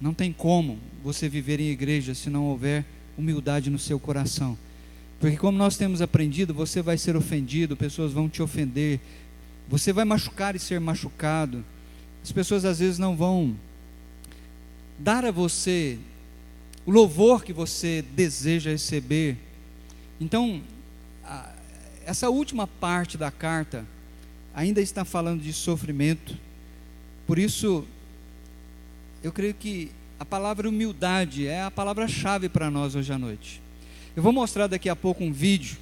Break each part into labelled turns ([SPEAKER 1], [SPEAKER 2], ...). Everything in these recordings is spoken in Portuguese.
[SPEAKER 1] Não tem como você viver em igreja se não houver humildade no seu coração. Porque como nós temos aprendido, você vai ser ofendido, pessoas vão te ofender, você vai machucar e ser machucado. As pessoas às vezes não vão dar a você o louvor que você deseja receber. Então, essa última parte da carta ainda está falando de sofrimento. Por isso, eu creio que a palavra humildade é a palavra-chave para nós hoje à noite. Eu vou mostrar daqui a pouco um vídeo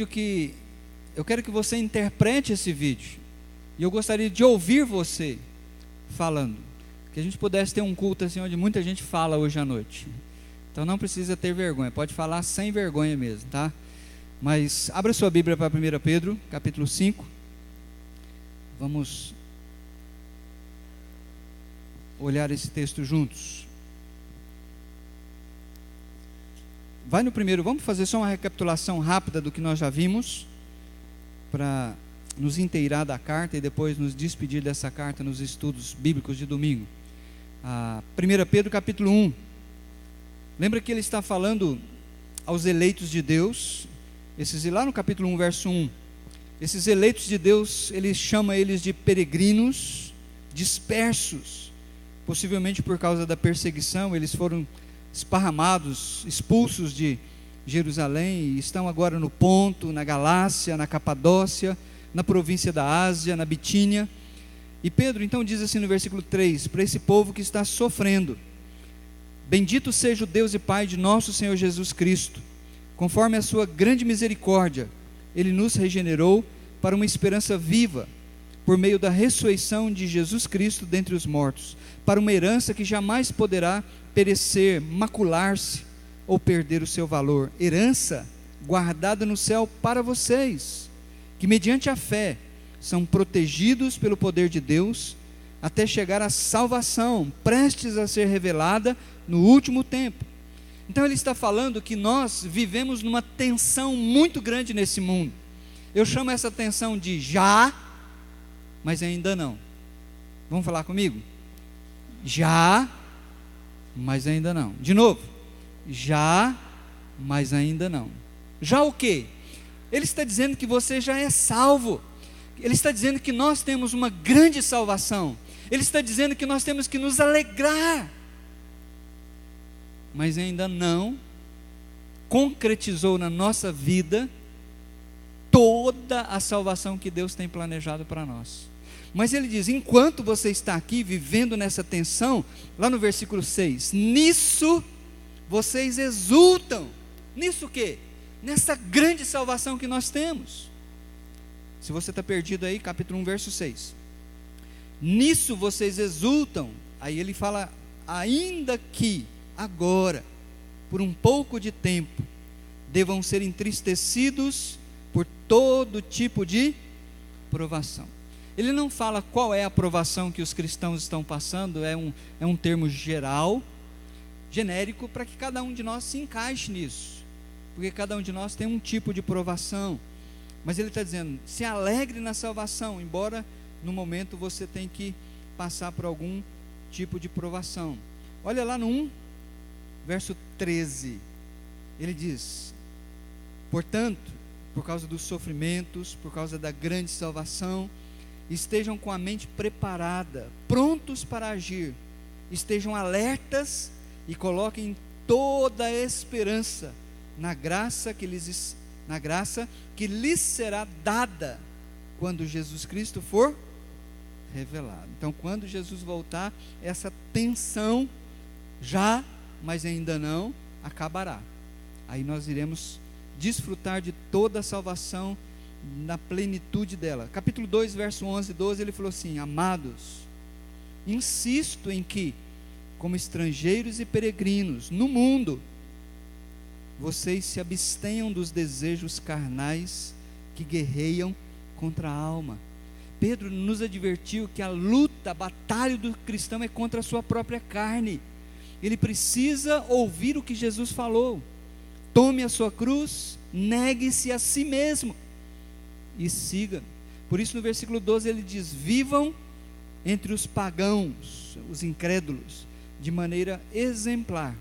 [SPEAKER 1] que eu quero que você interprete esse vídeo, e eu gostaria de ouvir você falando, que a gente pudesse ter um culto assim, onde muita gente fala hoje à noite. Então não precisa ter vergonha, pode falar sem vergonha mesmo, tá? Mas abra sua Bíblia para 1 Pedro, capítulo 5, vamos olhar esse texto juntos. Vai no primeiro, vamos fazer só uma recapitulação rápida do que nós já vimos, para nos inteirar da carta e depois nos despedir dessa carta nos estudos bíblicos de domingo. 1 Pedro capítulo 1, lembra que ele está falando aos eleitos de Deus, lá no capítulo 1, verso 1, esses eleitos de Deus, ele chama eles de peregrinos, dispersos, possivelmente por causa da perseguição, eles foram esparramados, expulsos de Jerusalém, e estão agora no Ponto, na Galácia, na Capadócia, na província da Ásia, na Bitínia. E Pedro então diz assim no versículo 3, para esse povo que está sofrendo: bendito seja o Deus e Pai de nosso Senhor Jesus Cristo, conforme a sua grande misericórdia, Ele nos regenerou para uma esperança viva, por meio da ressurreição de Jesus Cristo dentre os mortos, para uma herança que jamais poderá perecer, macular-se ou perder o seu valor, herança guardada no céu para vocês, que mediante a fé são protegidos pelo poder de Deus, até chegar à salvação, prestes a ser revelada no último tempo. Então ele está falando que nós vivemos numa tensão muito grande nesse mundo. Eu chamo essa tensão de já, mas ainda não. Vamos falar comigo? Já, mas ainda não. De novo. Já, mas ainda não. Já o quê? Ele está dizendo que você já é salvo. Ele está dizendo que nós temos uma grande salvação. Ele está dizendo que nós temos que nos alegrar. Mas ainda não concretizou na nossa vida toda a salvação que Deus tem planejado para nós. Mas ele diz, enquanto você está aqui vivendo nessa tensão, lá no versículo 6, nisso vocês exultam. Nisso o quê? Nessa grande salvação que nós temos. Se você está perdido aí, capítulo 1, verso 6. Nisso vocês exultam. Aí ele fala, ainda que agora, por um pouco de tempo, devam ser entristecidos por todo tipo de provação. Ele não fala qual é a provação que os cristãos estão passando, é um termo geral, genérico, para que cada um de nós se encaixe nisso, porque cada um de nós tem um tipo de provação. Mas ele está dizendo, se alegre na salvação, embora no momento você tenha que passar por algum tipo de provação. Olha lá no 1, verso 13, ele diz, portanto, por causa dos sofrimentos, por causa da grande salvação, estejam com a mente preparada, prontos para agir, estejam alertas e coloquem toda a esperança na graça que lhes será dada quando Jesus Cristo for revelado. Então, quando Jesus voltar, essa tensão já, mas ainda não, acabará. Aí nós iremos desfrutar de toda a salvação na plenitude dela. Capítulo 2, verso 11 e 12, ele falou assim, amados, insisto em que, como estrangeiros e peregrinos no mundo, vocês se abstenham dos desejos carnais que guerreiam contra a alma. Pedro nos advertiu que a luta, a batalha do cristão é contra a sua própria carne. Ele precisa ouvir o que Jesus falou. Tome a sua cruz, negue-se a si mesmo e siga. Por isso no versículo 12 ele diz, vivam entre os pagãos, os incrédulos, de maneira exemplar,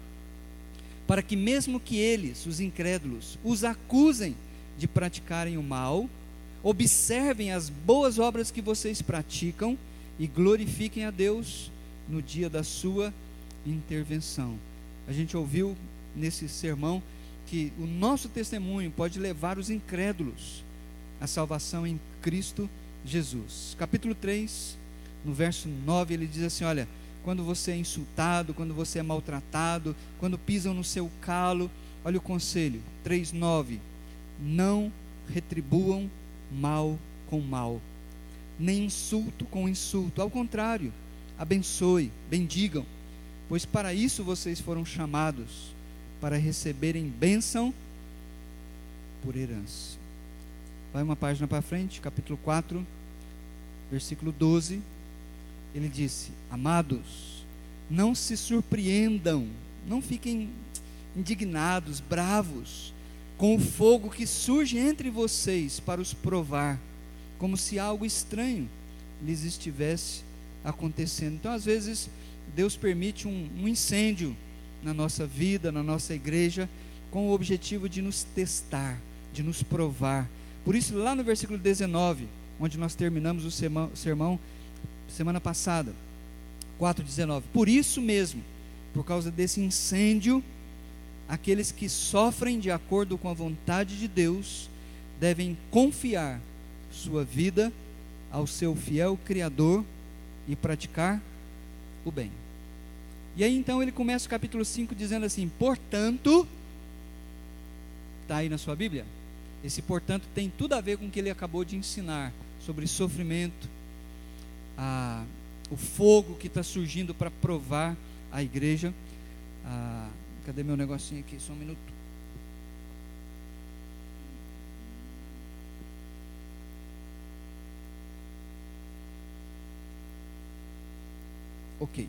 [SPEAKER 1] para que mesmo que eles, os incrédulos, os acusem de praticarem o mal, observem as boas obras que vocês praticam e glorifiquem a Deus no dia da sua intervenção. A gente ouviu nesse sermão que o nosso testemunho pode levar os incrédulos à salvação em Cristo Jesus. Capítulo 3, no verso 9, ele diz assim: olha, quando você é insultado, quando você é maltratado, quando pisam no seu calo, olha o conselho, 3:9, não retribuam mal com mal, nem insulto com insulto, ao contrário, abençoe, bendigam, pois para isso vocês foram chamados, para receberem bênção por herança. Vai uma página para frente, capítulo 4, versículo 12, ele disse: amados, não se surpreendam, não fiquem indignados, bravos, com o fogo que surge entre vocês para os provar, como se algo estranho lhes estivesse acontecendo. Então, às vezes, Deus permite um incêndio na nossa vida, na nossa igreja, com o objetivo de nos testar, de nos provar. Por isso, lá no versículo 19, onde nós terminamos o sermão semana passada, 4:19, por isso mesmo, por causa desse incêndio, aqueles que sofrem de acordo com a vontade de Deus, devem confiar sua vida ao seu fiel Criador e praticar o bem. E aí então ele começa o capítulo 5 dizendo assim: portanto, está aí na sua Bíblia? Esse portanto tem tudo a ver com o que ele acabou de ensinar, sobre sofrimento, o fogo que está surgindo para provar a igreja. Cadê meu negocinho aqui? Só um minuto. Ok.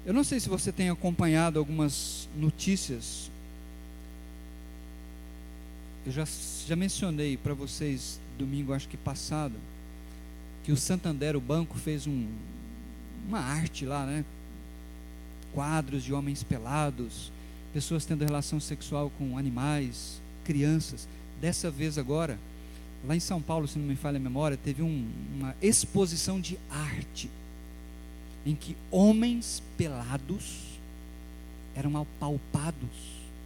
[SPEAKER 1] Eu não sei se você tem acompanhado algumas notícias. Eu já mencionei para vocês domingo, acho que passado, que o Santander, o banco, fez uma arte lá, né? Quadros de homens pelados, pessoas tendo relação sexual com animais, crianças. Dessa vez agora, lá em São Paulo, se não me falha a memória, teve uma exposição de arte, em que homens pelados eram apalpados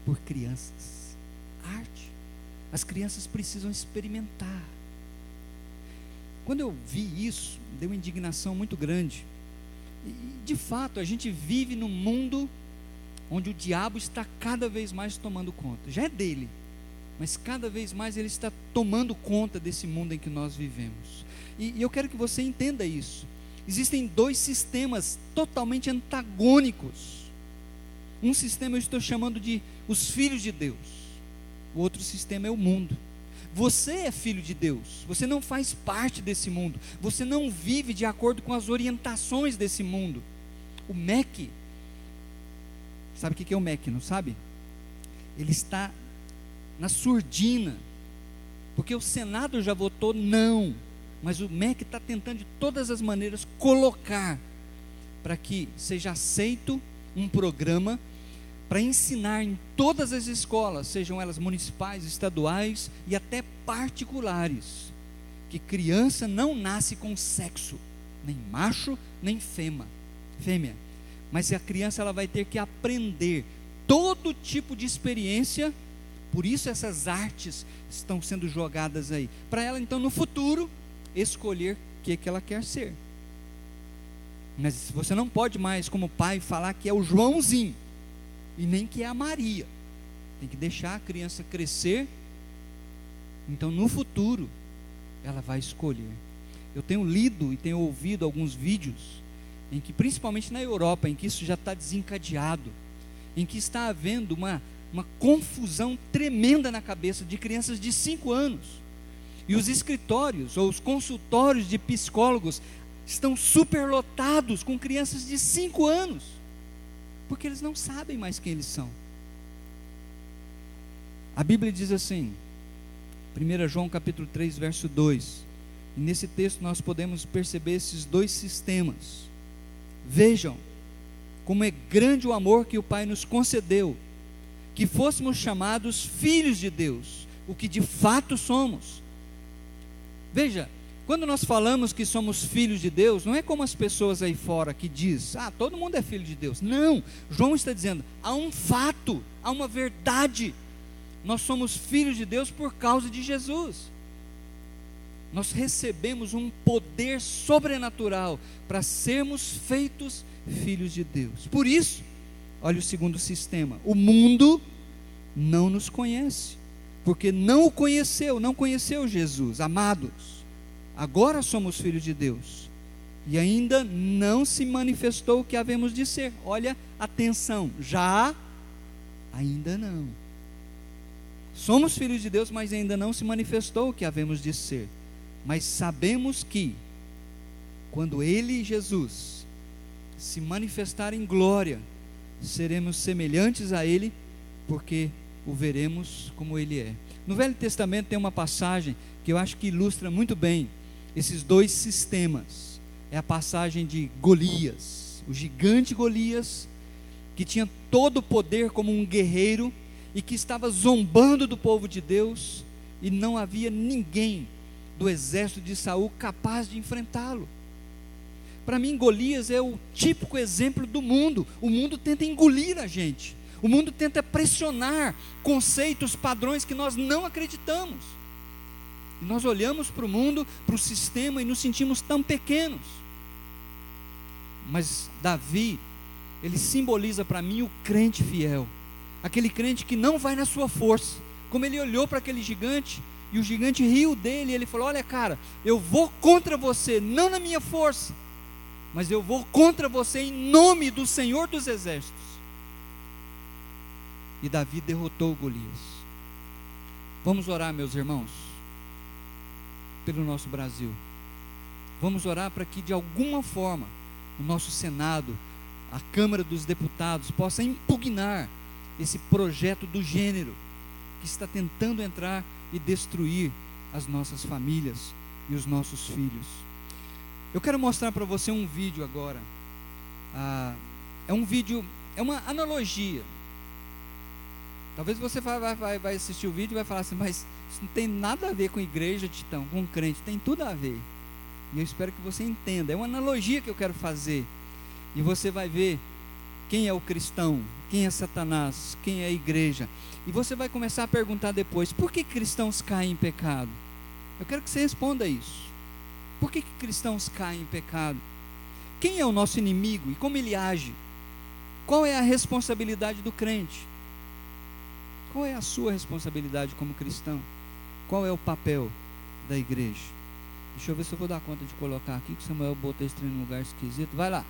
[SPEAKER 1] por crianças. Arte. As crianças precisam experimentar. Quando eu vi isso, deu uma indignação muito grande. E, de fato, a gente vive num mundo onde o diabo está cada vez mais tomando conta. Já é dele, mas cada vez mais ele está tomando conta desse mundo em que nós vivemos. E eu quero que você entenda isso. Existem dois sistemas totalmente antagônicos. Um sistema eu estou chamando de os filhos de Deus. O outro sistema é o mundo. Você é filho de Deus, você não faz parte desse mundo, você não vive de acordo com as orientações desse mundo. O MEC, sabe o que é o MEC, não sabe? Ele está na surdina, porque o Senado já votou não, mas o MEC está tentando de todas as maneiras colocar para que seja aceito um programa para ensinar em todas as escolas, sejam elas municipais, estaduais e até particulares, que criança não nasce com sexo, nem macho, nem fêmea, mas a criança ela vai ter que aprender todo tipo de experiência. Por isso essas artes estão sendo jogadas aí, para ela então no futuro escolher o que ela quer ser. Mas você não pode mais como pai falar que é o Joãozinho, e nem que é a Maria. Tem que deixar a criança crescer. Então no futuro ela vai escolher. Eu tenho lido e tenho ouvido alguns vídeos em que, principalmente na Europa, em que isso já está desencadeado, em que está havendo uma confusão tremenda na cabeça de crianças de 5 anos, e os escritórios ou os consultórios de psicólogos estão superlotados com crianças de 5 anos, porque eles não sabem mais quem eles são. A Bíblia diz assim, 1 João capítulo 3, verso 2, E nesse texto nós podemos perceber esses dois sistemas. Vejam como é grande o amor que o Pai nos concedeu, que fôssemos chamados filhos de Deus, o que de fato somos. Veja, quando nós falamos que somos filhos de Deus, não é como as pessoas aí fora que diz, todo mundo é filho de Deus. Não, João está dizendo, há um fato, há uma verdade. Nós somos filhos de Deus por causa de Jesus. Nós recebemos um poder sobrenatural para sermos feitos filhos de Deus. Por isso, olha o segundo sistema, o mundo não nos conhece, porque não o conheceu, não conheceu Jesus. Amados, agora somos filhos de Deus, e ainda não se manifestou o que havemos de ser. Olha, atenção, ainda não. Somos filhos de Deus, mas ainda não se manifestou o que havemos de ser. Mas sabemos que, quando Ele, Jesus, se manifestar em glória, seremos semelhantes a Ele, porque o veremos como Ele é. No Velho Testamento tem uma passagem que eu acho que ilustra muito bem esses dois sistemas. É a passagem de Golias, o gigante Golias, que tinha todo o poder como um guerreiro, e que estava zombando do povo de Deus, e não havia ninguém do exército de Saul capaz de enfrentá-lo. Para mim, Golias é o típico exemplo do mundo. O mundo tenta engolir a gente, o mundo tenta pressionar conceitos, padrões que nós não acreditamos, e nós olhamos para o mundo, para o sistema, e nos sentimos tão pequenos. Mas Davi, ele simboliza para mim o crente fiel, aquele crente que não vai na sua força. Como ele olhou para aquele gigante, e o gigante riu dele, e ele falou: olha cara, eu vou contra você, não na minha força, mas eu vou contra você em nome do Senhor dos Exércitos. E Davi derrotou Golias. Vamos orar, meus irmãos, pelo nosso Brasil. Vamos orar para que de alguma forma o nosso Senado, a Câmara dos Deputados, possa impugnar esse projeto do gênero que está tentando entrar e destruir as nossas famílias e os nossos filhos. Eu quero mostrar para você um vídeo agora. É um vídeo, é uma analogia. Talvez você vai assistir o vídeo e vai falar assim: mas isso não tem nada a ver com igreja, Titão, com crente. Tem tudo a ver. E eu espero que você entenda. É uma analogia que eu quero fazer, e você vai ver quem é o cristão, quem é Satanás, quem é a igreja. E você vai começar a perguntar depois: por que cristãos caem em pecado? Eu quero que você responda isso. Por que cristãos caem em pecado? Quem é o nosso inimigo e como ele age? Qual é a responsabilidade do crente? Qual é a sua responsabilidade como cristão? Qual é o papel da igreja? Deixa eu ver se eu vou dar conta de colocar aqui, que Samuel botou esse trem num lugar esquisito. Vai lá.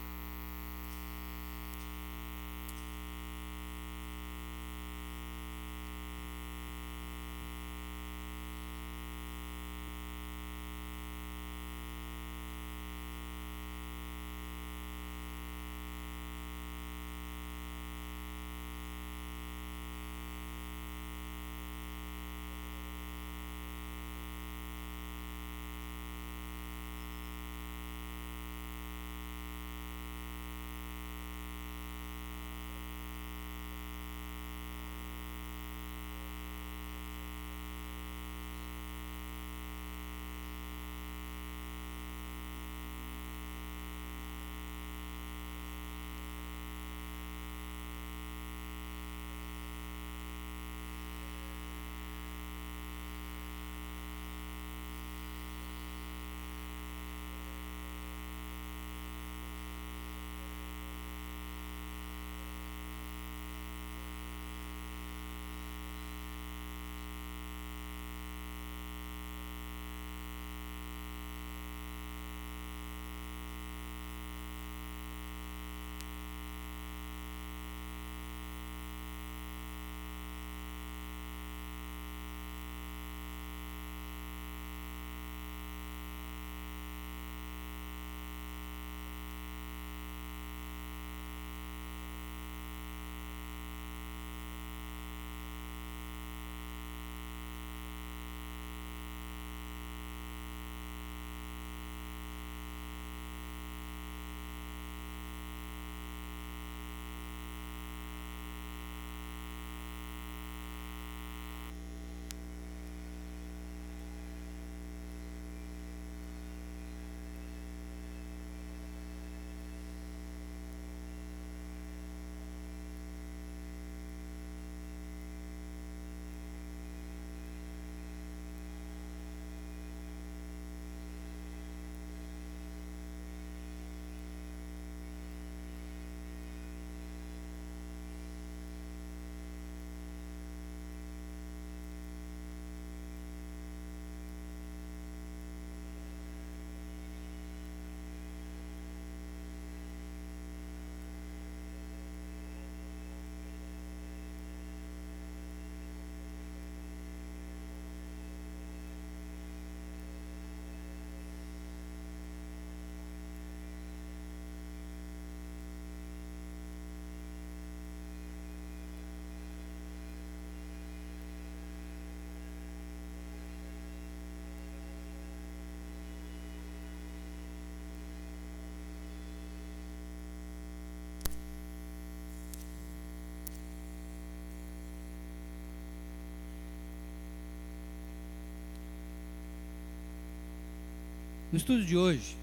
[SPEAKER 1] No estudo de hoje,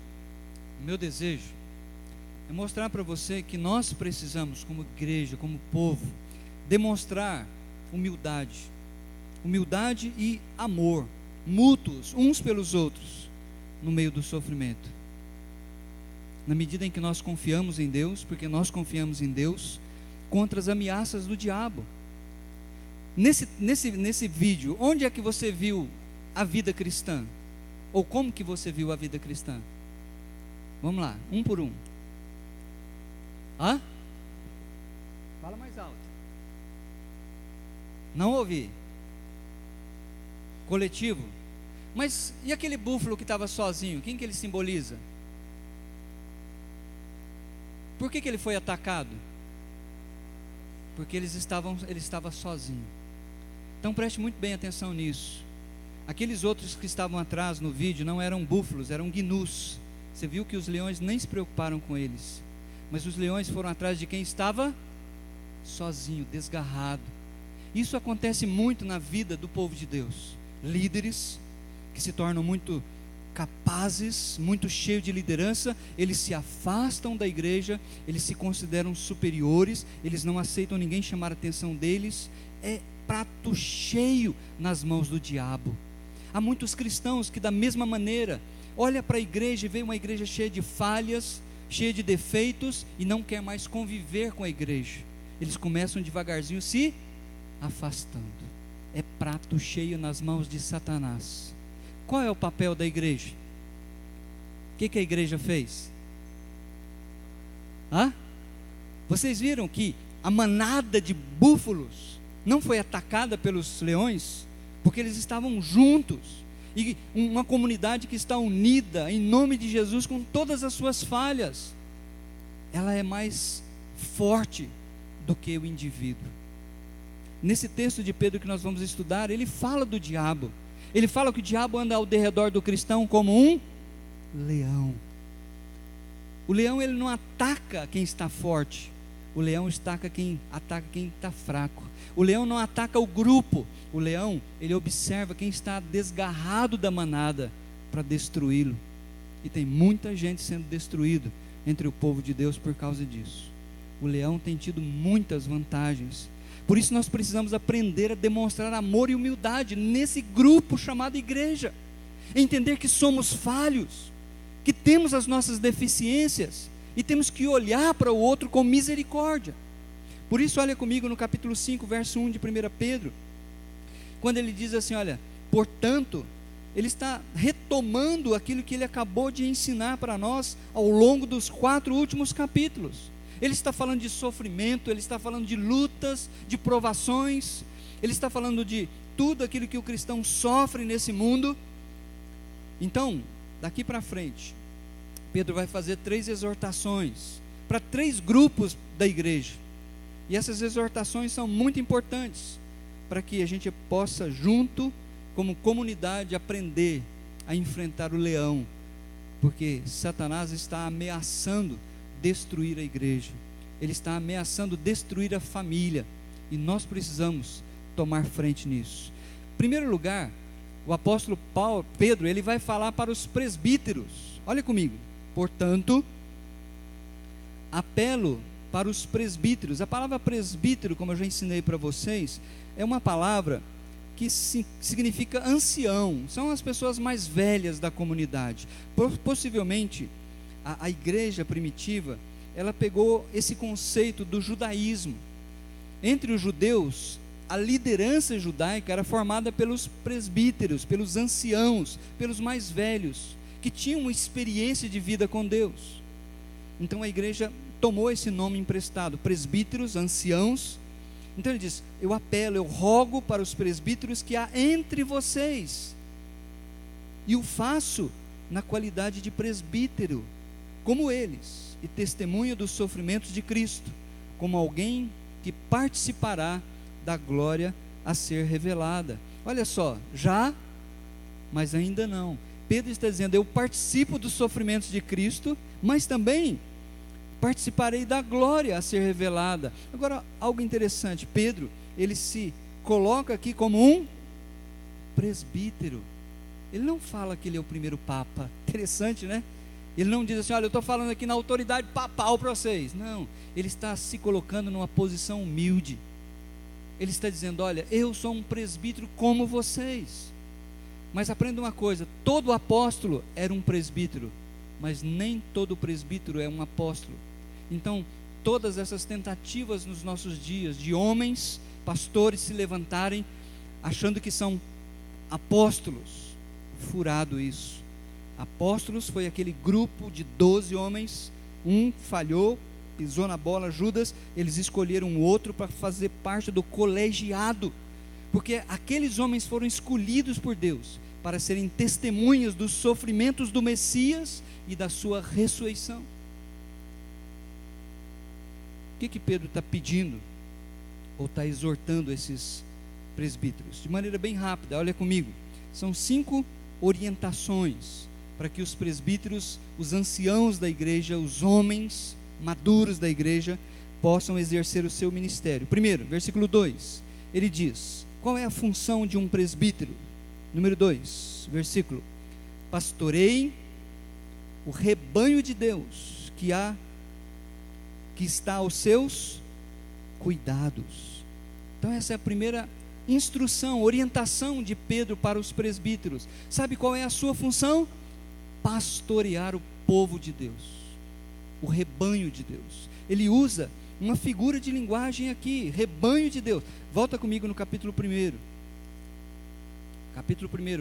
[SPEAKER 1] o meu desejo é mostrar para você que nós precisamos, como igreja, como povo, demonstrar humildade e amor mútuos uns pelos outros no meio do sofrimento. Na medida em que nós confiamos em Deus, porque nós confiamos em Deus contra as ameaças do diabo. Nesse vídeo, onde é que você viu a vida cristã? Ou como que você viu a vida cristã? Vamos lá, um por um. Hã? Fala mais alto. Não ouvi. Coletivo. Mas e aquele búfalo que estava sozinho? Quem que ele simboliza? Por que ele foi atacado? Porque ele estava sozinho. Então preste muito bem atenção nisso. Aqueles outros que estavam atrás no vídeo não eram búfalos, eram gnus. Você viu que os leões nem se preocuparam com eles. Mas os leões foram atrás de quem estava sozinho, desgarrado. Isso acontece muito na vida do povo de Deus. Líderes que se tornam muito capazes, muito cheios de liderança, eles se afastam da igreja, eles se consideram superiores, eles não aceitam ninguém chamar a atenção deles. É prato cheio nas mãos do diabo. Há muitos cristãos que da mesma maneira olha para a igreja e vê uma igreja cheia de falhas, cheia de defeitos, e não quer mais conviver com a igreja. Eles começam devagarzinho se afastando. É prato cheio nas mãos de Satanás. Qual é o papel da igreja? O que a igreja fez? Vocês viram que a manada de búfalos não foi atacada pelos leões? Porque eles estavam juntos. E uma comunidade que está unida em nome de Jesus com todas as suas falhas, ela é mais forte do que o indivíduo. Nesse texto de Pedro que nós vamos estudar, ele fala do diabo. Ele fala que o diabo anda ao derredor do cristão como um leão. O leão, ele não ataca quem está forte. O leão ataca quem está fraco. O leão não ataca o grupo. O leão, ele observa quem está desgarrado da manada para destruí-lo. E tem muita gente sendo destruída entre o povo de Deus por causa disso. O leão tem tido muitas vantagens. Por isso nós precisamos aprender a demonstrar amor e humildade nesse grupo chamado igreja. Entender que somos falhos, que temos as nossas deficiências e temos que olhar para o outro com misericórdia. Por isso olha comigo no capítulo 5, verso 1 de 1 Pedro, quando ele diz assim, olha, portanto, ele está retomando aquilo que ele acabou de ensinar para nós ao longo dos 4 últimos capítulos. Ele está falando de sofrimento, ele está falando de lutas, de provações, ele está falando de tudo aquilo que o cristão sofre nesse mundo. Então, daqui para frente, Pedro vai fazer 3 exortações para 3 grupos da igreja. E essas exortações são muito importantes para que a gente possa junto, como comunidade, aprender a enfrentar o leão, porque Satanás está ameaçando destruir a igreja, ele está ameaçando destruir a família, e nós precisamos tomar frente nisso. Em primeiro lugar, o apóstolo Pedro, ele vai falar para os presbíteros. Olha comigo, portanto, apelo para os presbíteros. A palavra presbítero, como eu já ensinei para vocês, é uma palavra que significa ancião, são as pessoas mais velhas da comunidade. Possivelmente a igreja primitiva, ela pegou esse conceito do judaísmo. Entre os judeus, a liderança judaica era formada pelos presbíteros, pelos anciãos, pelos mais velhos, que tinham uma experiência de vida com Deus. Então a igreja tomou esse nome emprestado, presbíteros, anciãos. Então ele diz, eu apelo, eu rogo para os presbíteros que há entre vocês, e o faço na qualidade de presbítero, como eles, e testemunha dos sofrimentos de Cristo, como alguém que participará da glória a ser revelada. Olha só, já, mas ainda não. Pedro está dizendo, eu participo dos sofrimentos de Cristo, mas também participarei da glória a ser revelada. Agora, algo interessante, Pedro, ele se coloca aqui como um presbítero. Ele não fala que ele é o primeiro papa. Interessante, né? Ele não diz assim, olha, eu estou falando aqui na autoridade papal para vocês. Não, ele está se colocando numa posição humilde. Ele está dizendo, olha, eu sou um presbítero como vocês. Mas aprenda uma coisa, todo apóstolo era um presbítero, mas nem todo presbítero é um apóstolo. Então, todas essas tentativas nos nossos dias, de homens, pastores se levantarem, achando que são apóstolos, furado isso. Apóstolos foi aquele grupo de 12 homens, um falhou, pisou na bola, Judas, eles escolheram outro para fazer parte do colegiado, porque aqueles homens foram escolhidos por Deus, para serem testemunhas dos sofrimentos do Messias e da sua ressurreição. O que Pedro está pedindo, ou está exortando esses presbíteros? De maneira bem rápida, olha comigo, são 5 orientações, para que os presbíteros, os anciãos da igreja, os homens maduros da igreja, possam exercer o seu ministério. Primeiro, versículo 2, ele diz, qual é a função de um presbítero? Número 2, versículo, pastorei o rebanho de Deus, que está aos seus cuidados. Então essa é a primeira instrução, orientação de Pedro para os presbíteros. Sabe qual é a sua função? Pastorear o povo de Deus, o rebanho de Deus. Ele usa uma figura de linguagem aqui, rebanho de Deus. Volta comigo no capítulo 1,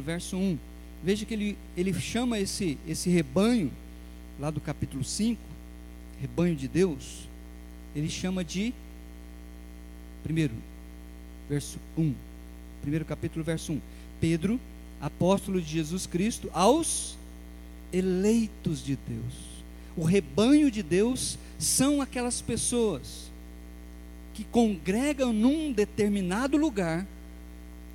[SPEAKER 1] verso 1. Veja que ele chama esse rebanho, lá do capítulo 5, rebanho de Deus, ele chama de, primeiro capítulo, verso 1, Pedro, apóstolo de Jesus Cristo, aos eleitos de Deus. O rebanho de Deus são aquelas pessoas que congregam num determinado lugar,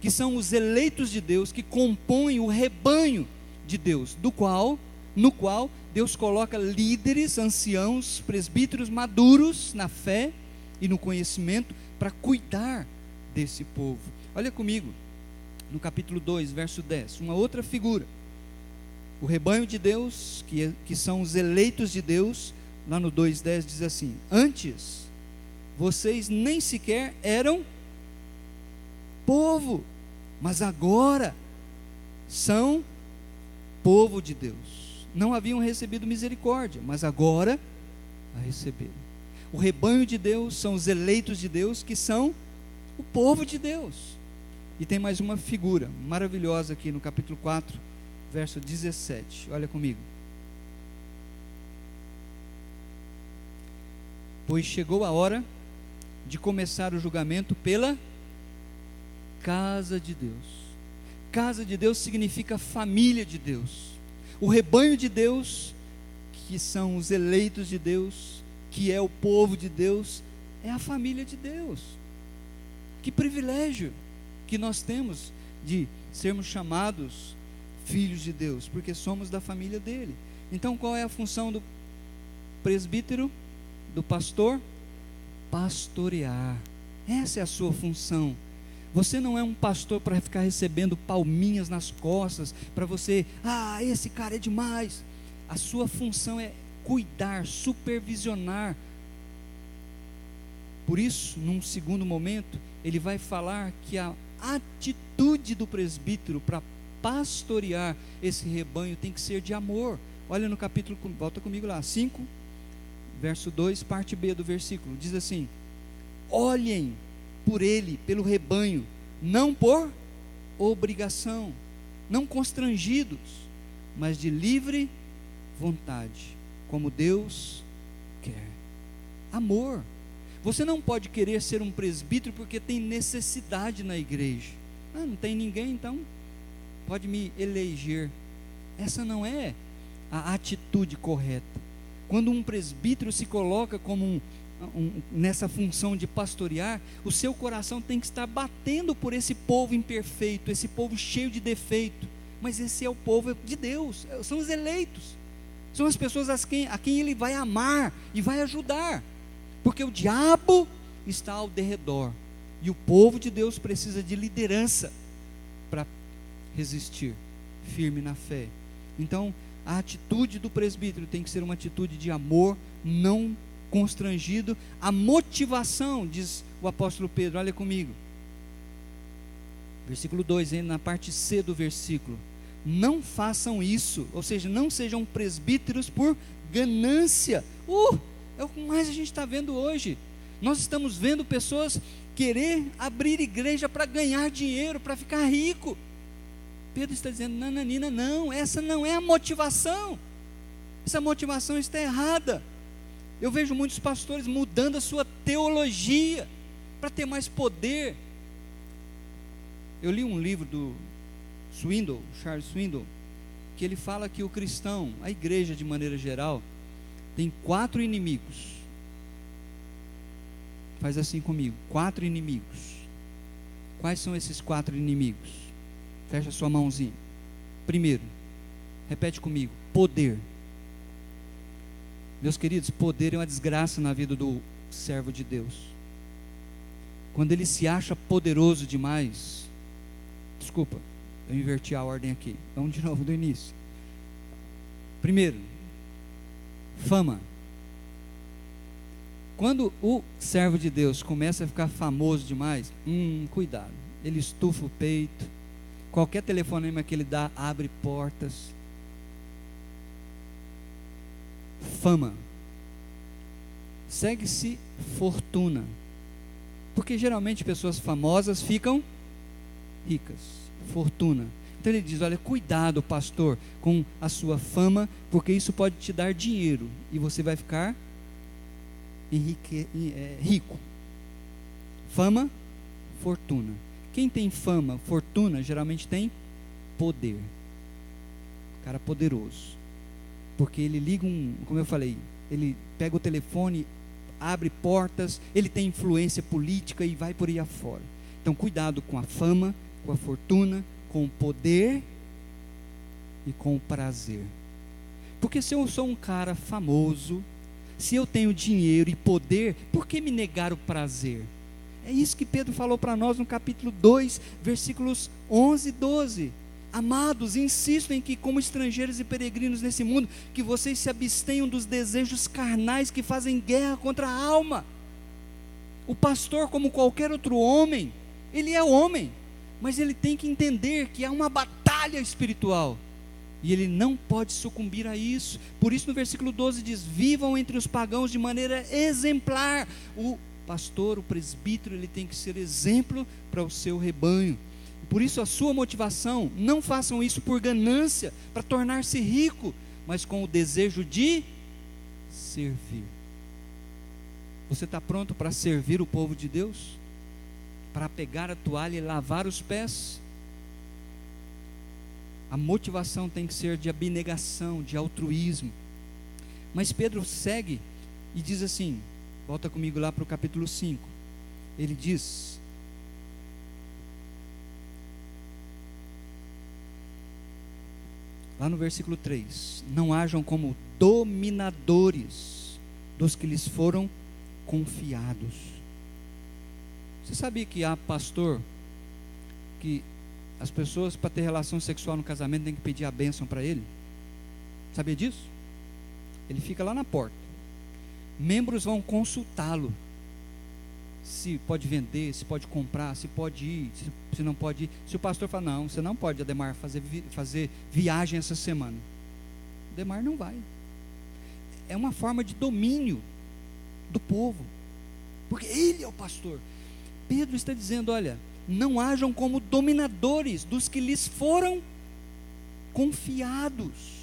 [SPEAKER 1] que são os eleitos de Deus, que compõem o rebanho de Deus, no qual Deus coloca líderes, anciãos, presbíteros maduros na fé e no conhecimento, para cuidar desse povo. Olha comigo, no capítulo 2, verso 10, uma outra figura. O rebanho de Deus, que são os eleitos de Deus, lá no 2,10 diz assim, antes, vocês nem sequer eram povo, mas agora são povo de Deus. Não haviam recebido misericórdia, mas agora a receberam. O rebanho de Deus são os eleitos de Deus, que são o povo de Deus. E tem mais uma figura maravilhosa aqui no capítulo 4, verso 17, olha comigo. Pois chegou a hora de começar o julgamento pela casa de Deus. Casa de Deus significa família de Deus. O rebanho de Deus, que são os eleitos de Deus, que é o povo de Deus, é a família de Deus. Que privilégio que nós temos de sermos chamados filhos de Deus, porque somos da família dele. Então qual é a função do presbítero, do pastor? Pastorear. Essa é a sua função. Você não é um pastor para ficar recebendo palminhas nas costas, para você, esse cara é demais. A sua função é cuidar, supervisionar. Por isso, num segundo momento, ele vai falar que a atitude do presbítero para pastorear esse rebanho tem que ser de amor. Olha no capítulo, volta comigo lá, 5, verso 2, parte B do versículo, diz assim, olhem por ele, pelo rebanho, não por obrigação, não constrangidos, mas de livre vontade, como Deus quer. Amor. Você não pode querer ser um presbítero porque tem necessidade na igreja. Não tem ninguém, então pode me eleger. Essa não é a atitude correta. Quando um presbítero se coloca como nessa função de pastorear, o seu coração tem que estar batendo por esse povo imperfeito, esse povo cheio de defeito. Mas esse é o povo de Deus, são os eleitos, são as pessoas a quem ele vai amar e vai ajudar, porque o diabo está ao derredor, e o povo de Deus precisa de liderança para resistir firme na fé. Então, a atitude do presbítero tem que ser uma atitude de amor, não constrangido. A motivação, diz o apóstolo Pedro, olha comigo, versículo 2, na parte C do versículo: não façam isso, ou seja, não sejam presbíteros por ganância. É o que mais a gente está vendo hoje. Nós estamos vendo pessoas querer abrir igreja para ganhar dinheiro, para ficar rico. Pedro está dizendo: nananina, não, essa não é a motivação, essa motivação está errada. Eu vejo muitos pastores mudando a sua teologia para ter mais poder. Eu li um livro do Charles Swindoll, que ele fala que o cristão, a igreja de maneira geral, tem 4 inimigos. Faz assim comigo: 4 inimigos. Quais são esses 4 inimigos? Fecha sua mãozinha. Primeiro, repete comigo: poder. Meus queridos, poder é uma desgraça na vida do servo de Deus. Quando ele se acha poderoso demais, desculpa, eu inverti a ordem aqui, vamos de novo do início. Primeiro, fama. Quando o servo de Deus começa a ficar famoso demais, cuidado, ele estufa o peito, qualquer telefonema que ele dá abre portas. Fama. Segue-se fortuna, porque geralmente pessoas famosas ficam ricas. Fortuna. Então ele diz: olha, cuidado, pastor, com a sua fama, porque isso pode te dar dinheiro e você vai ficar rico. Fama, fortuna. Quem tem fama, fortuna, geralmente tem poder. Cara poderoso. Porque ele liga como eu falei, ele pega o telefone, abre portas, ele tem influência política e vai por aí afora. Então cuidado com a fama, com a fortuna, com o poder e com o prazer. Porque se eu sou um cara famoso, se eu tenho dinheiro e poder, por que me negar o prazer? É isso que Pedro falou para nós no capítulo 2, versículos 11 e 12. Amados, insisto em que, como estrangeiros e peregrinos nesse mundo, que vocês se abstenham dos desejos carnais que fazem guerra contra a alma. O pastor, como qualquer outro homem, ele é homem, mas ele tem que entender que há uma batalha espiritual, e ele não pode sucumbir a isso. Por isso no versículo 12 diz: vivam entre os pagãos de maneira exemplar. O pastor, o presbítero, ele tem que ser exemplo para o seu rebanho. Por isso a sua motivação, não façam isso por ganância, para tornar-se rico, mas com o desejo de servir. Você está pronto para servir o povo de Deus? Para pegar a toalha e lavar os pés? A motivação tem que ser de abnegação, de altruísmo. Mas Pedro segue e diz assim, volta comigo lá para o capítulo 5, ele diz: lá no versículo 3, não hajam como dominadores dos que lhes foram confiados. Você sabia que há pastor que as pessoas, para ter relação sexual no casamento, tem que pedir a bênção para ele? Sabia disso? Ele fica lá na porta, membros vão consultá-lo, se pode vender, se pode comprar, se pode ir, se não pode ir. Se o pastor fala: não, você não pode, Ademar, fazer viagem essa semana, Ademar não vai. É uma forma de domínio do povo, porque ele é o pastor. Pedro está dizendo: olha, não hajam como dominadores dos que lhes foram confiados.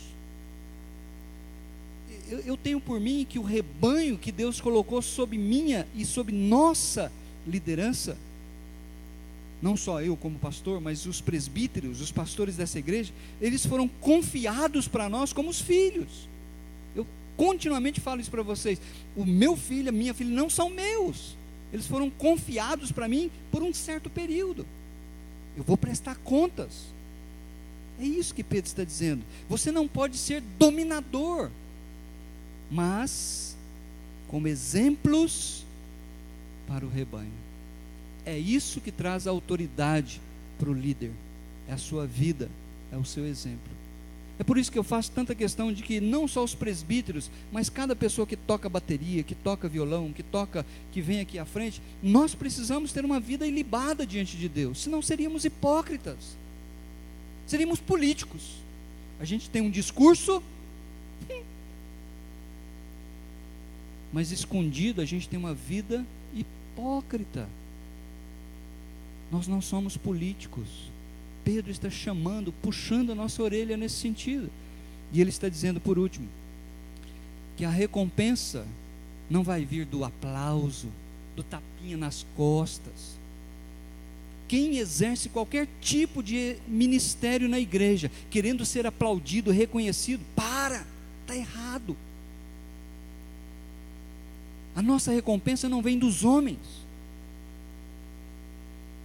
[SPEAKER 1] Eu tenho por mim que o rebanho que Deus colocou sob minha e sob nossa liderança, não só eu como pastor, mas os presbíteros, os pastores dessa igreja, eles foram confiados para nós como os filhos. Eu continuamente falo isso para vocês: o meu filho, a minha filha não são meus, eles foram confiados para mim por um certo período. Eu vou prestar contas. É isso que Pedro está dizendo. Você não pode ser dominador, mas como exemplos para o rebanho. É isso que traz a autoridade para o líder. É a sua vida, é o seu exemplo. É por isso que eu faço tanta questão de que não só os presbíteros, mas cada pessoa que toca bateria, que toca violão, que vem aqui à frente, nós precisamos ter uma vida ilibada diante de Deus, senão seríamos hipócritas, seríamos políticos. A gente tem um discurso, mas escondido a gente tem uma vida hipócrita. Nós não somos políticos. Pedro está chamando, puxando a nossa orelha nesse sentido. E ele está dizendo, por último, que a recompensa não vai vir do aplauso, do tapinha nas costas. Quem exerce qualquer tipo de ministério na igreja, querendo ser aplaudido, reconhecido, está errado. A nossa recompensa não vem dos homens.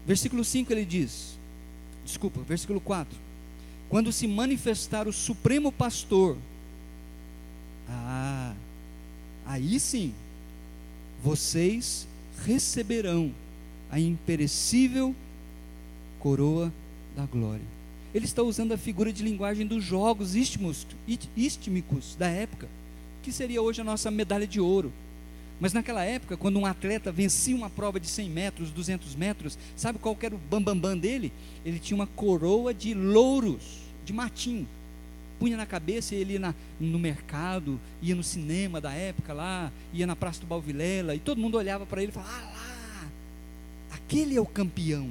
[SPEAKER 1] Versículo 5 ele diz, versículo 4: quando se manifestar o Supremo Pastor, aí sim, vocês receberão a imperecível coroa da glória. Ele está usando a figura de linguagem dos jogos istmicos da época, que seria hoje a nossa medalha de ouro. Mas naquela época, quando um atleta vencia uma prova de 100 metros, 200 metros, sabe qual que era o bambambam dele? Ele tinha uma coroa de louros, de matim, punha na cabeça, e ele ia no mercado, ia no cinema da época lá, ia na Praça do Balvilela, e todo mundo olhava para ele e falava, lá, aquele é o campeão.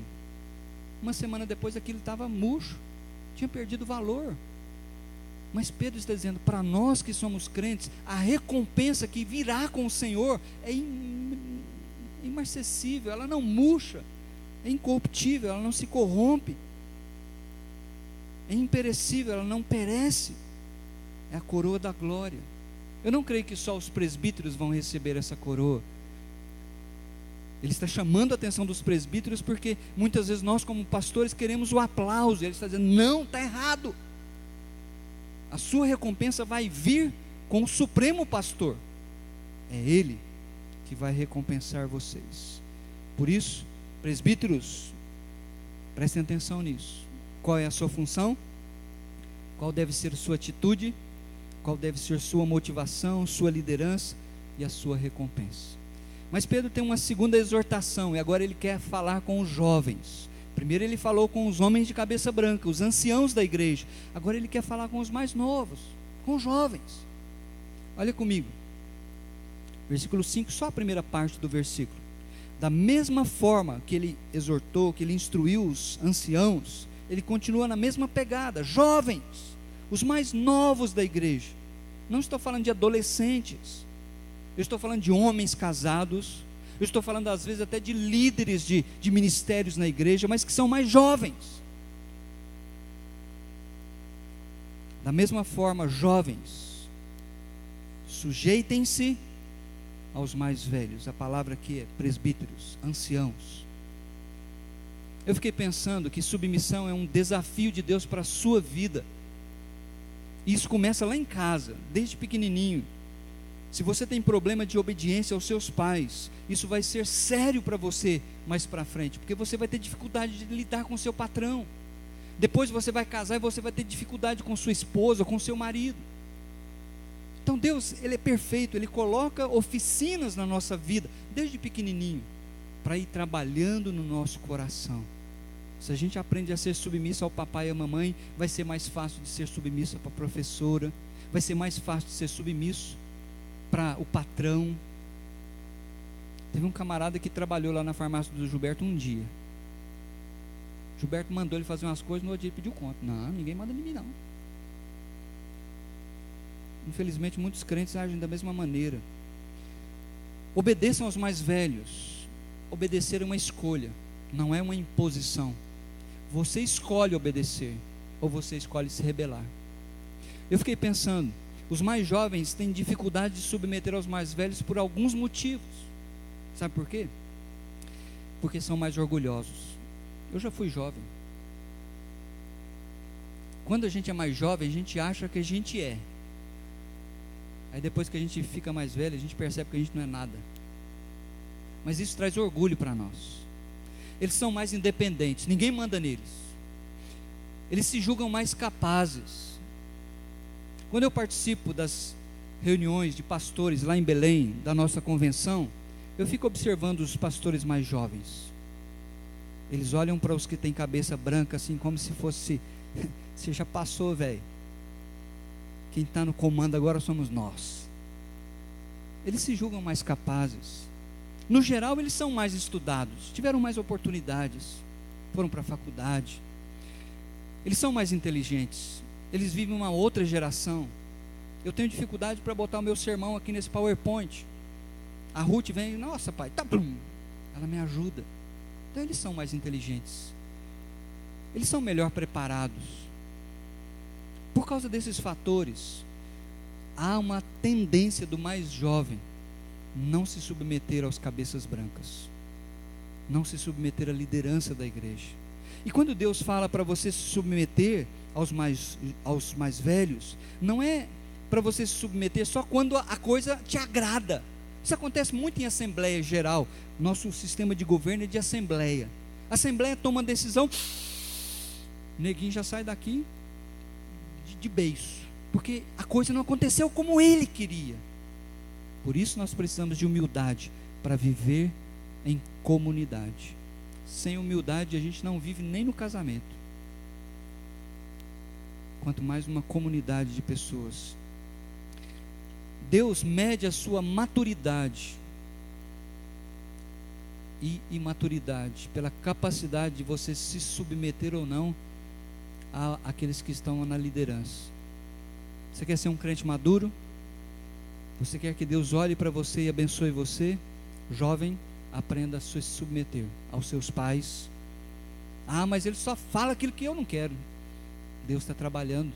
[SPEAKER 1] Uma semana depois aquilo estava murcho, tinha perdido valor. Mas Pedro está dizendo, para nós que somos crentes, a recompensa que virá com o Senhor é imarcessível, ela não murcha, é incorruptível, ela não se corrompe, é imperecível, ela não perece, é a coroa da glória. Eu não creio que só os presbíteros vão receber essa coroa. Ele está chamando a atenção dos presbíteros, porque muitas vezes nós como pastores queremos o aplauso, ele está dizendo, não, está errado. A sua recompensa vai vir com o Supremo Pastor. É Ele que vai recompensar vocês. Por isso, presbíteros, prestem atenção nisso. Qual é a sua função? Qual deve ser sua atitude? Qual deve ser sua motivação, sua liderança e a sua recompensa? Mas Pedro tem uma segunda exortação, e agora ele quer falar com os jovens. Primeiro ele falou com os homens de cabeça branca, os anciãos da igreja. Agora ele quer falar com os mais novos, com os jovens. Olha comigo, versículo 5, só a primeira parte do versículo. Da mesma forma que ele exortou, que ele instruiu os anciãos, ele continua na mesma pegada. Jovens, os mais novos da igreja. Não estou falando de adolescentes, eu estou falando de homens casados. Eu estou falando às vezes até de líderes de ministérios na igreja, mas que são mais jovens. Da mesma forma, jovens, sujeitem-se aos mais velhos. A palavra aqui é presbíteros, anciãos. Eu fiquei pensando que submissão é um desafio de Deus para a sua vida. E isso começa lá em casa, desde pequenininho. Se você tem problema de obediência aos seus pais, isso vai ser sério para você mais para frente, porque você vai ter dificuldade de lidar com seu patrão. Depois você vai casar e você vai ter dificuldade com sua esposa, com seu marido. Então Deus, Ele é perfeito, Ele coloca oficinas na nossa vida, desde pequenininho, para ir trabalhando no nosso coração. Se a gente aprende a ser submissa ao papai e à mamãe, vai ser mais fácil de ser submissa para a professora, vai ser mais fácil de ser submisso para o patrão. Teve um camarada que trabalhou lá na farmácia do Gilberto um dia. Gilberto mandou ele fazer umas coisas, no outro dia ele pediu conta. Não, ninguém manda em mim não. Infelizmente muitos crentes agem da mesma maneira. Obedeçam aos mais velhos. Obedecer é uma escolha, não é uma imposição. Você escolhe obedecer, ou você escolhe se rebelar. Eu fiquei pensando, os mais jovens têm dificuldade de submeter aos mais velhos por alguns motivos. Sabe por quê? Porque são mais orgulhosos. Eu já fui jovem. Quando a gente é mais jovem, a gente acha que a gente é. Aí depois que a gente fica mais velho, a gente percebe que a gente não é nada. Mas isso traz orgulho para nós. Eles são mais independentes, ninguém manda neles. Eles se julgam mais capazes. Quando eu participo das reuniões de pastores lá em Belém, da nossa convenção, eu fico observando os pastores mais jovens. Eles olham para os que têm cabeça branca assim, como se fosse, você já passou, velho. Quem está no comando agora somos nós. Eles se julgam mais capazes. No geral, eles são mais estudados, tiveram mais oportunidades, foram para a faculdade. Eles são mais inteligentes, eles vivem uma outra geração. Eu tenho dificuldade para botar o meu sermão aqui nesse PowerPoint. A Ruth vem, nossa pai, tá bum, ela me ajuda. Então eles são mais inteligentes, eles são melhor preparados. Por causa desses fatores, há uma tendência do mais jovem não se submeter aos cabeças brancas, não se submeter à liderança da igreja. E quando Deus fala para você se submeter aos mais velhos, não é para você se submeter só quando a coisa te agrada. Isso acontece muito em assembleia geral. Nosso sistema de governo é de assembleia. A assembleia toma uma decisão, neguinho já sai daqui de beiço, porque a coisa não aconteceu como ele queria. Por isso nós precisamos de humildade para viver em comunidade. Sem humildade a gente não vive nem no casamento, quanto mais uma comunidade de pessoas. Deus mede a sua maturidade e imaturidade pela capacidade de você se submeter ou não àqueles que estão na liderança. Você quer ser um crente maduro? Você quer que Deus olhe para você e abençoe você? Jovem, aprenda a se submeter aos seus pais. Ah, mas ele só fala aquilo que eu não quero. Deus está trabalhando,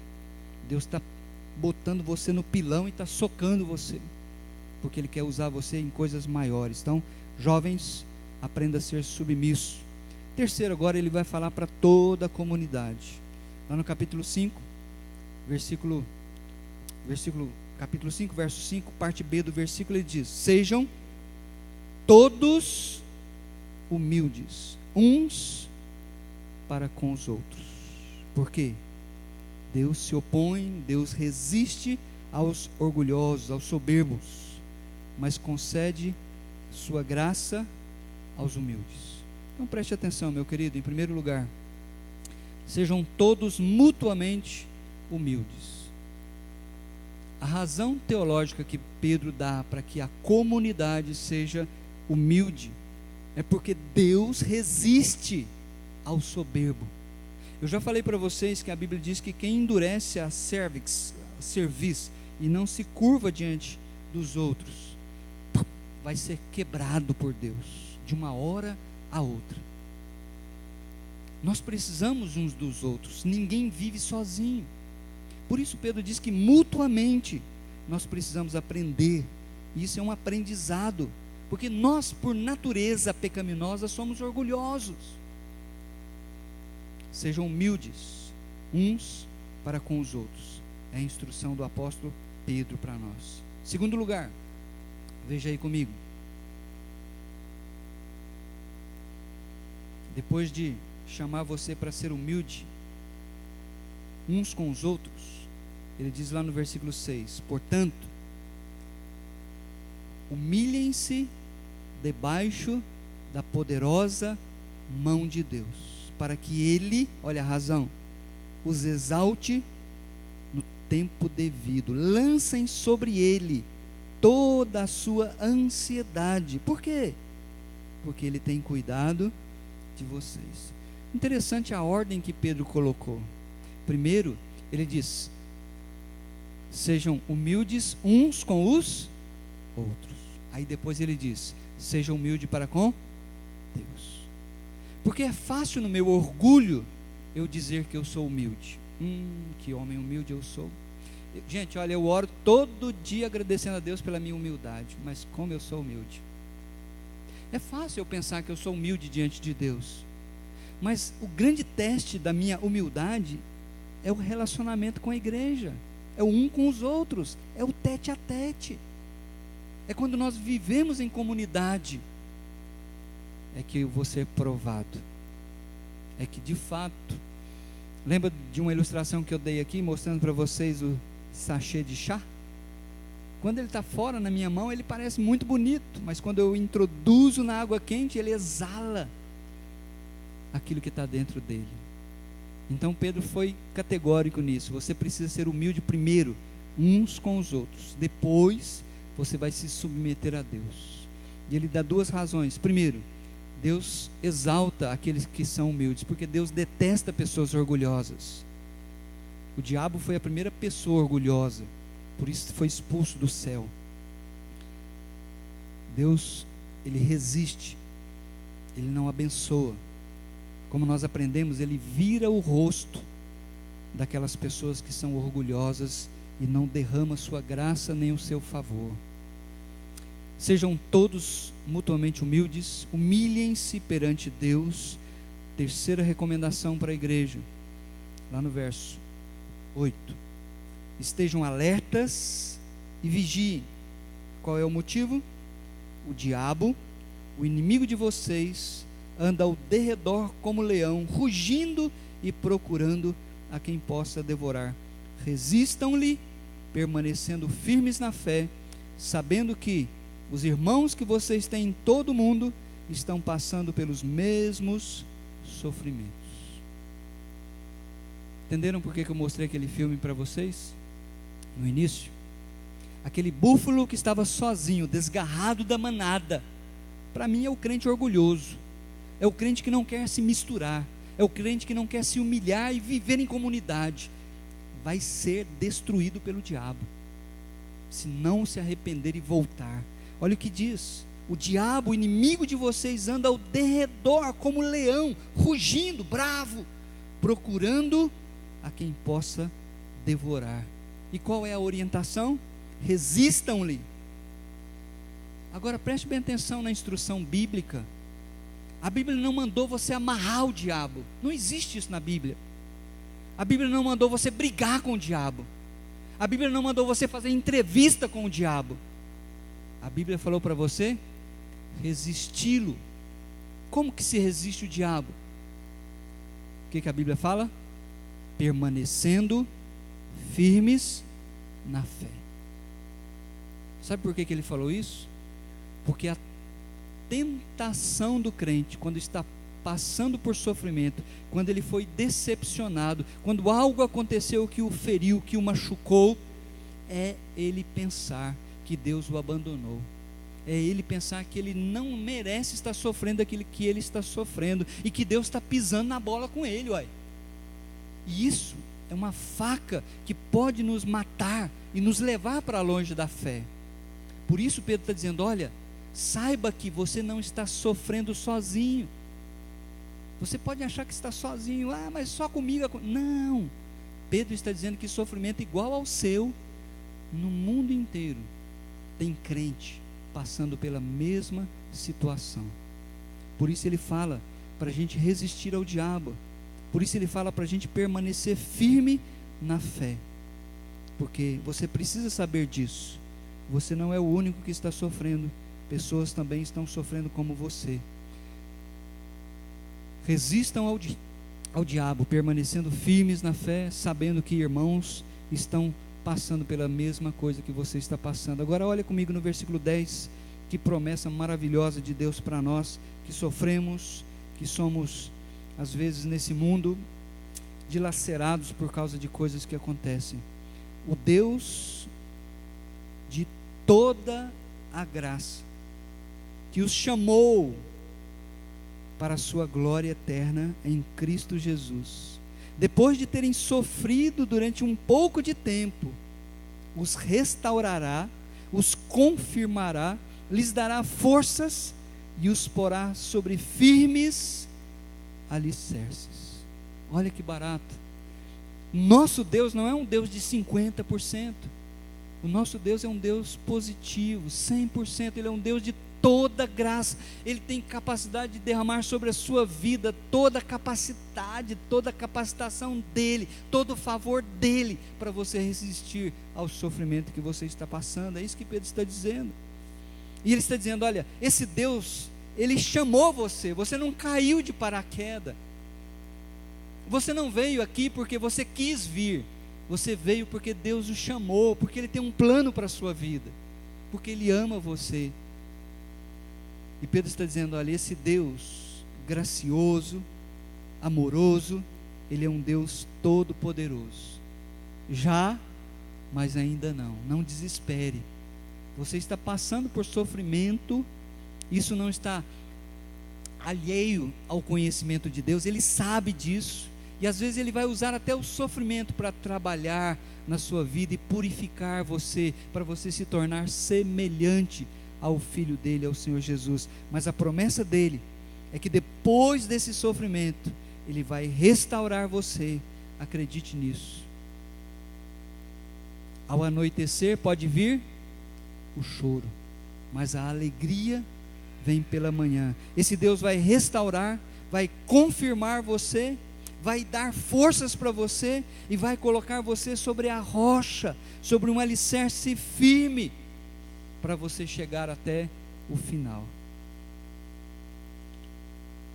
[SPEAKER 1] Deus está botando você no pilão e está socando você, porque Ele quer usar você em coisas maiores. Então, jovens, aprenda a ser submisso. Terceiro, agora ele vai falar para toda a comunidade. Lá no capítulo 5, capítulo 5, verso 5, parte B do versículo, ele diz: sejam todos humildes, uns para com os outros. Por quê? Deus se opõe, Deus resiste aos orgulhosos, aos soberbos, mas concede sua graça aos humildes. Então preste atenção, meu querido. Em primeiro lugar, sejam todos mutuamente humildes. A razão teológica que Pedro dá para que a comunidade seja humilde é porque Deus resiste ao soberbo. Eu já falei para vocês que a Bíblia diz que quem endurece a cerviz e não se curva diante dos outros, vai ser quebrado por Deus, de uma hora a outra. Nós precisamos uns dos outros, ninguém vive sozinho. Por isso Pedro diz que mutuamente nós precisamos aprender, e isso é um aprendizado, porque nós, por natureza pecaminosa, somos orgulhosos. Sejam humildes uns para com os outros. É a instrução do apóstolo Pedro para nós. Segundo lugar, veja aí comigo. Depois de chamar você para ser humilde uns com os outros, ele diz lá no versículo 6: portanto, humilhem-se debaixo da poderosa mão de Deus, para que Ele, olha a razão, os exalte no tempo devido. Lancem sobre Ele toda a sua ansiedade. Por quê? Porque Ele tem cuidado de vocês. Interessante a ordem que Pedro colocou. Primeiro, ele diz: sejam humildes uns com os outros. Aí depois ele diz: sejam humildes para com Deus. Porque é fácil no meu orgulho eu dizer que eu sou humilde. Que homem humilde eu sou. Gente, olha, eu oro todo dia agradecendo a Deus pela minha humildade, mas como eu sou humilde. É fácil eu pensar que eu sou humilde diante de Deus, mas o grande teste da minha humildade é o relacionamento com a igreja, é o um com os outros, é o tete a tete, é quando nós vivemos em comunidade, é que eu vou ser provado, é que de fato Lembra de uma ilustração que eu dei aqui, mostrando para vocês o sachê de chá? Quando ele está fora na minha mão, ele parece muito bonito, mas quando eu introduzo na água quente, ele exala aquilo que está dentro dele. Então Pedro foi categórico nisso. Você precisa ser humilde primeiro, uns com os outros. Depois, você vai se submeter a Deus. E ele dá duas razões. Primeiro, Deus exalta aqueles que são humildes, porque Deus detesta pessoas orgulhosas. O diabo foi a primeira pessoa orgulhosa, por isso foi expulso do céu. Deus, ele resiste, ele não abençoa. Como nós aprendemos, ele vira o rosto daquelas pessoas que são orgulhosas e não derrama sua graça nem o seu favor. Sejam todos mutuamente humildes, humilhem-se perante Deus. Terceira recomendação para a igreja, lá no verso 8: estejam alertas e vigiem. Qual é o motivo? O diabo, o inimigo de vocês, anda ao derredor como leão, rugindo e procurando a quem possa devorar. Resistam-lhe, permanecendo firmes na fé, sabendo que os irmãos que vocês têm em todo o mundo estão passando pelos mesmos sofrimentos. Entenderam por que eu mostrei aquele filme para vocês? No início, aquele búfalo que estava sozinho, desgarrado da manada, para mim é o crente orgulhoso, é o crente que não quer se misturar, é o crente que não quer se humilhar e viver em comunidade. Vai ser destruído pelo diabo, se não se arrepender e voltar. Olha o que diz: o diabo, o inimigo de vocês, anda ao derredor como leão, rugindo, bravo, procurando a quem possa devorar. E qual é a orientação? Resistam-lhe. Agora preste bem atenção na instrução bíblica. A Bíblia não mandou você amarrar o diabo, não existe isso na Bíblia. A Bíblia não mandou você brigar com o diabo. A Bíblia não mandou você fazer entrevista com o diabo. A Bíblia falou para você resisti-lo. Como que se resiste o diabo? O que a Bíblia fala? Permanecendo firmes na fé. Sabe por que ele falou isso? Porque a tentação do crente, quando está passando por sofrimento, quando ele foi decepcionado, quando algo aconteceu que o feriu, que o machucou, é ele pensar que Deus o abandonou, é ele pensar que ele não merece estar sofrendo aquilo que ele está sofrendo, e que Deus está pisando na bola com ele, uai. E isso é uma faca que pode nos matar e nos levar para longe da fé. Por isso Pedro está dizendo: olha, saiba que você não está sofrendo sozinho. Você pode achar que está sozinho, mas só comigo. Não, Pedro está dizendo que sofrimento igual ao seu, no mundo inteiro, tem crente passando pela mesma situação. Por isso ele fala para a gente resistir ao diabo. Por isso ele fala para a gente permanecer firme na fé. Porque você precisa saber disso. Você não é o único que está sofrendo. Pessoas também estão sofrendo como você. Resistam ao diabo, permanecendo firmes na fé, sabendo que irmãos estão passando pela mesma coisa que você está passando. Agora olha comigo no versículo 10, que promessa maravilhosa de Deus para nós, que sofremos, que somos às vezes nesse mundo dilacerados por causa de coisas que acontecem. O Deus de toda a graça, que os chamou para a sua glória eterna em Cristo Jesus, depois de terem sofrido durante um pouco de tempo, os restaurará, os confirmará, lhes dará forças e os porá sobre firmes alicerces. Olha que barato. Nosso Deus não é um Deus de 50%. O nosso Deus é um Deus positivo, 100%. Ele é um Deus de toda graça. Ele tem capacidade de derramar sobre a sua vida toda a capacidade, toda a capacitação dele, todo o favor dele, para você resistir ao sofrimento que você está passando. É isso que Pedro está dizendo. E ele está dizendo: olha, esse Deus, ele chamou você, você não caiu de paraquedas. Você não veio aqui porque você quis vir. Você veio porque Deus o chamou, porque Ele tem um plano para a sua vida, porque Ele ama você. E Pedro está dizendo: olha, esse Deus gracioso, amoroso, Ele é um Deus todo-poderoso. Já, mas ainda não. Não desespere. Você está passando por sofrimento. Isso não está alheio ao conhecimento de Deus. Ele sabe disso. E às vezes Ele vai usar até o sofrimento para trabalhar na sua vida e purificar você, para você se tornar semelhante ao Filho dele, ao Senhor Jesus. Mas a promessa dele é que depois desse sofrimento, Ele vai restaurar você. Acredite nisso. Ao anoitecer pode vir o choro, mas a alegria vem pela manhã. Esse Deus vai restaurar, vai confirmar você, vai dar forças para você e vai colocar você sobre a rocha, sobre um alicerce firme, para você chegar até o final.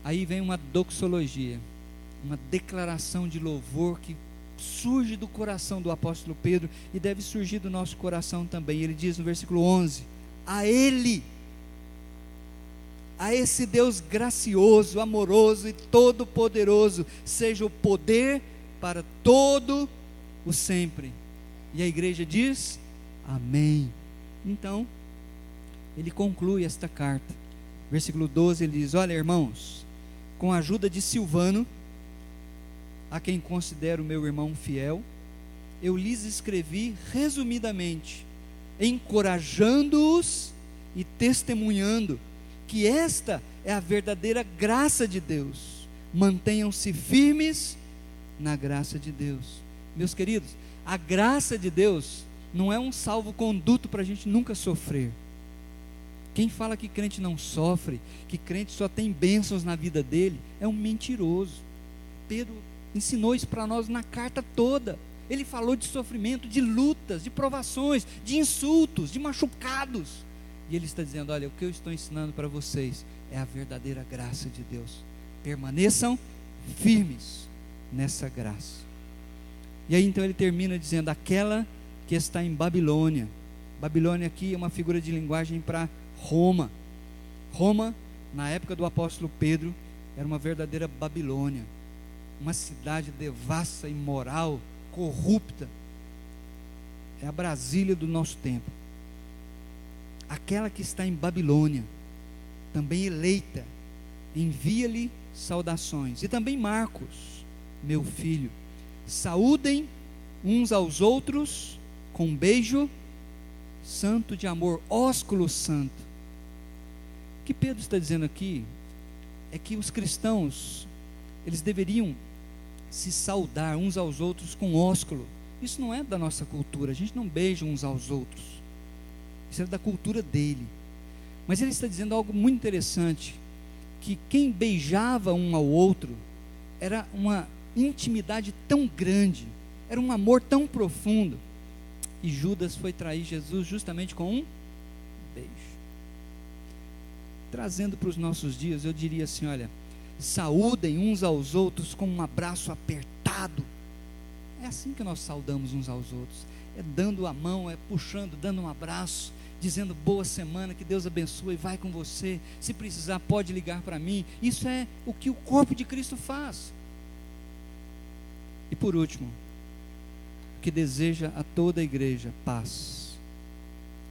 [SPEAKER 1] Aí vem uma doxologia, uma declaração de louvor que surge do coração do apóstolo Pedro e deve surgir do nosso coração também. Ele diz no versículo 11: a Ele, a esse Deus gracioso, amoroso e todo-poderoso, seja o poder para todo o sempre. E a igreja diz: amém. Então, ele conclui esta carta. Versículo 12, ele diz: olha, irmãos, com a ajuda de Silvano, a quem considero meu irmão fiel, eu lhes escrevi resumidamente, encorajando-os e testemunhando que esta é a verdadeira graça de Deus. Mantenham-se firmes na graça de Deus. Meus queridos, a graça de Deus não é um salvo-conduto para a gente nunca sofrer. Quem fala que crente não sofre, que crente só tem bênçãos na vida dele, é um mentiroso. Pedro ensinou isso para nós na carta toda. Ele falou de sofrimento, de lutas, de provações, de insultos, de machucados. E ele está dizendo: olha, o que eu estou ensinando para vocês é a verdadeira graça de Deus. Permaneçam firmes nessa graça. E aí então ele termina dizendo: aquela que está em Babilônia. Babilônia aqui é uma figura de linguagem para Roma. Roma, na época do apóstolo Pedro, era uma verdadeira Babilônia, uma cidade devassa, imoral, corrupta. É a Brasília do nosso tempo. Aquela que está em Babilônia, também eleita, envia-lhe saudações. E também Marcos, meu filho. Saúdem uns aos outros com um beijo santo de amor, ósculo santo. O que Pedro está dizendo aqui é que os cristãos, eles deveriam se saudar uns aos outros com ósculo. Isso não é da nossa cultura, a gente não beija uns aos outros, isso é da cultura dele. Mas ele está dizendo algo muito interessante, que quem beijava um ao outro, era uma intimidade tão grande, era um amor tão profundo, e Judas foi trair Jesus justamente com um beijo. Trazendo para os nossos dias, eu diria assim: olha, saúdem uns aos outros com um abraço apertado. É assim que nós saudamos uns aos outros, é dando a mão, é puxando, dando um abraço, dizendo boa semana, que Deus abençoe, vai com você, se precisar pode ligar para mim. Isso é o que o corpo de Cristo faz. E por último, que deseja a toda a igreja paz.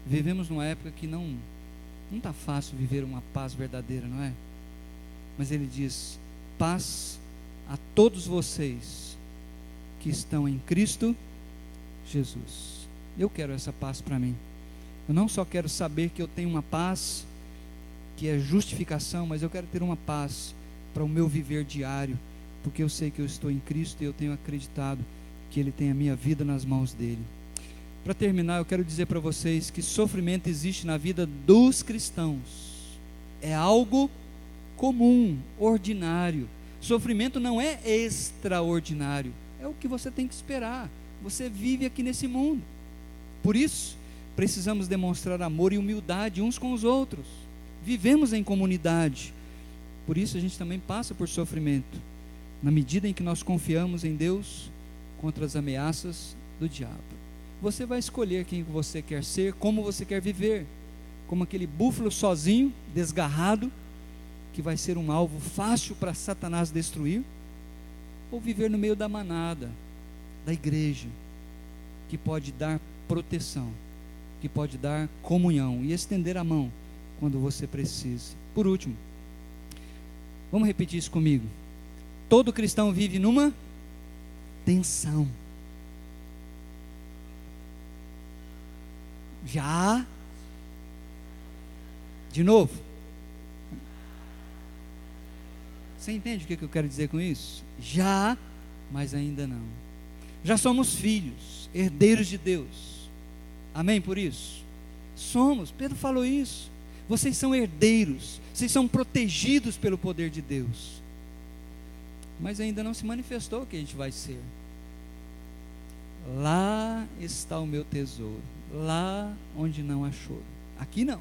[SPEAKER 1] Vivemos numa época que não está fácil viver uma paz verdadeira, não é? Mas ele diz: paz a todos vocês que estão em Cristo Jesus. Eu quero essa paz para mim. Eu não só quero saber que eu tenho uma paz que é justificação, mas eu quero ter uma paz para o meu viver diário, porque eu sei que eu estou em Cristo e eu tenho acreditado que Ele tem a minha vida nas mãos dEle. Para terminar, eu quero dizer para vocês que sofrimento existe na vida dos cristãos. É algo comum, ordinário. Sofrimento não é extraordinário, é o que você tem que esperar. Você vive aqui nesse mundo. Por isso, precisamos demonstrar amor e humildade uns com os outros. Vivemos em comunidade. Por isso a gente também passa por sofrimento. na medida em que nós confiamos em Deus contra as ameaças do diabo. Você vai escolher quem você quer ser, como você quer viver, como aquele búfalo sozinho, desgarrado, que vai ser um alvo fácil para Satanás destruir, ou viver no meio da manada, da igreja, que pode dar proteção, que pode dar comunhão e estender a mão quando você precise. Por último, vamos repetir isso comigo. Todo cristão vive numa tensão. Já? De novo? Você entende o que eu quero dizer com isso? Já, mas ainda não. Já somos filhos, herdeiros de Deus. Amém por isso? Somos, Pedro falou isso. Vocês são herdeiros, vocês são protegidos pelo poder de Deus. Mas ainda não se manifestou o que a gente vai ser. Lá está o meu tesouro, lá onde não há choro. Aqui não.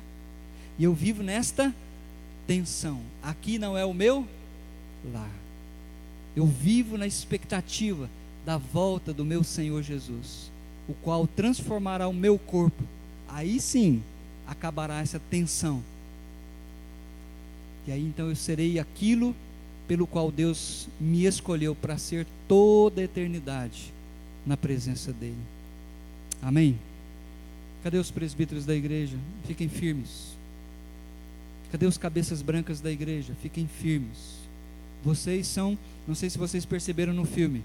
[SPEAKER 1] E eu vivo nesta tensão. Aqui não é o meu lar. Eu vivo na expectativa da volta do meu Senhor Jesus, o qual transformará o meu corpo. Aí sim acabará essa tensão. E aí então eu serei aquilo pelo qual Deus me escolheu para ser toda a eternidade na presença dele. Amém? Cadê os presbíteros da igreja? Fiquem firmes. Cadê os cabeças brancas da igreja? Fiquem firmes. Vocês são, não sei se vocês perceberam no filme,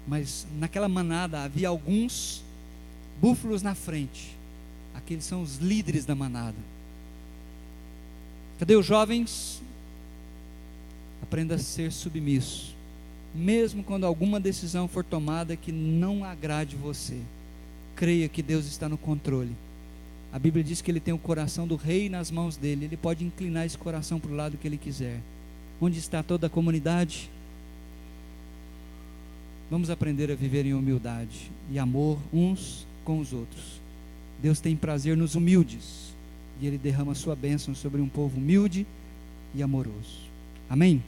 [SPEAKER 1] mas naquela manada havia alguns búfalos na frente. Aqueles são os líderes da manada. Cadê os jovens? Aprenda a ser submisso, mesmo quando alguma decisão for tomada que não agrade você. Creia que Deus está no controle. A Bíblia diz que Ele tem o coração do rei nas mãos dele. Ele pode inclinar esse coração para o lado que Ele quiser. Onde está toda a comunidade? Vamos aprender a viver em humildade e amor uns com os outros. Deus tem prazer nos humildes, e Ele derrama sua bênção sobre um povo humilde e amoroso. Amém?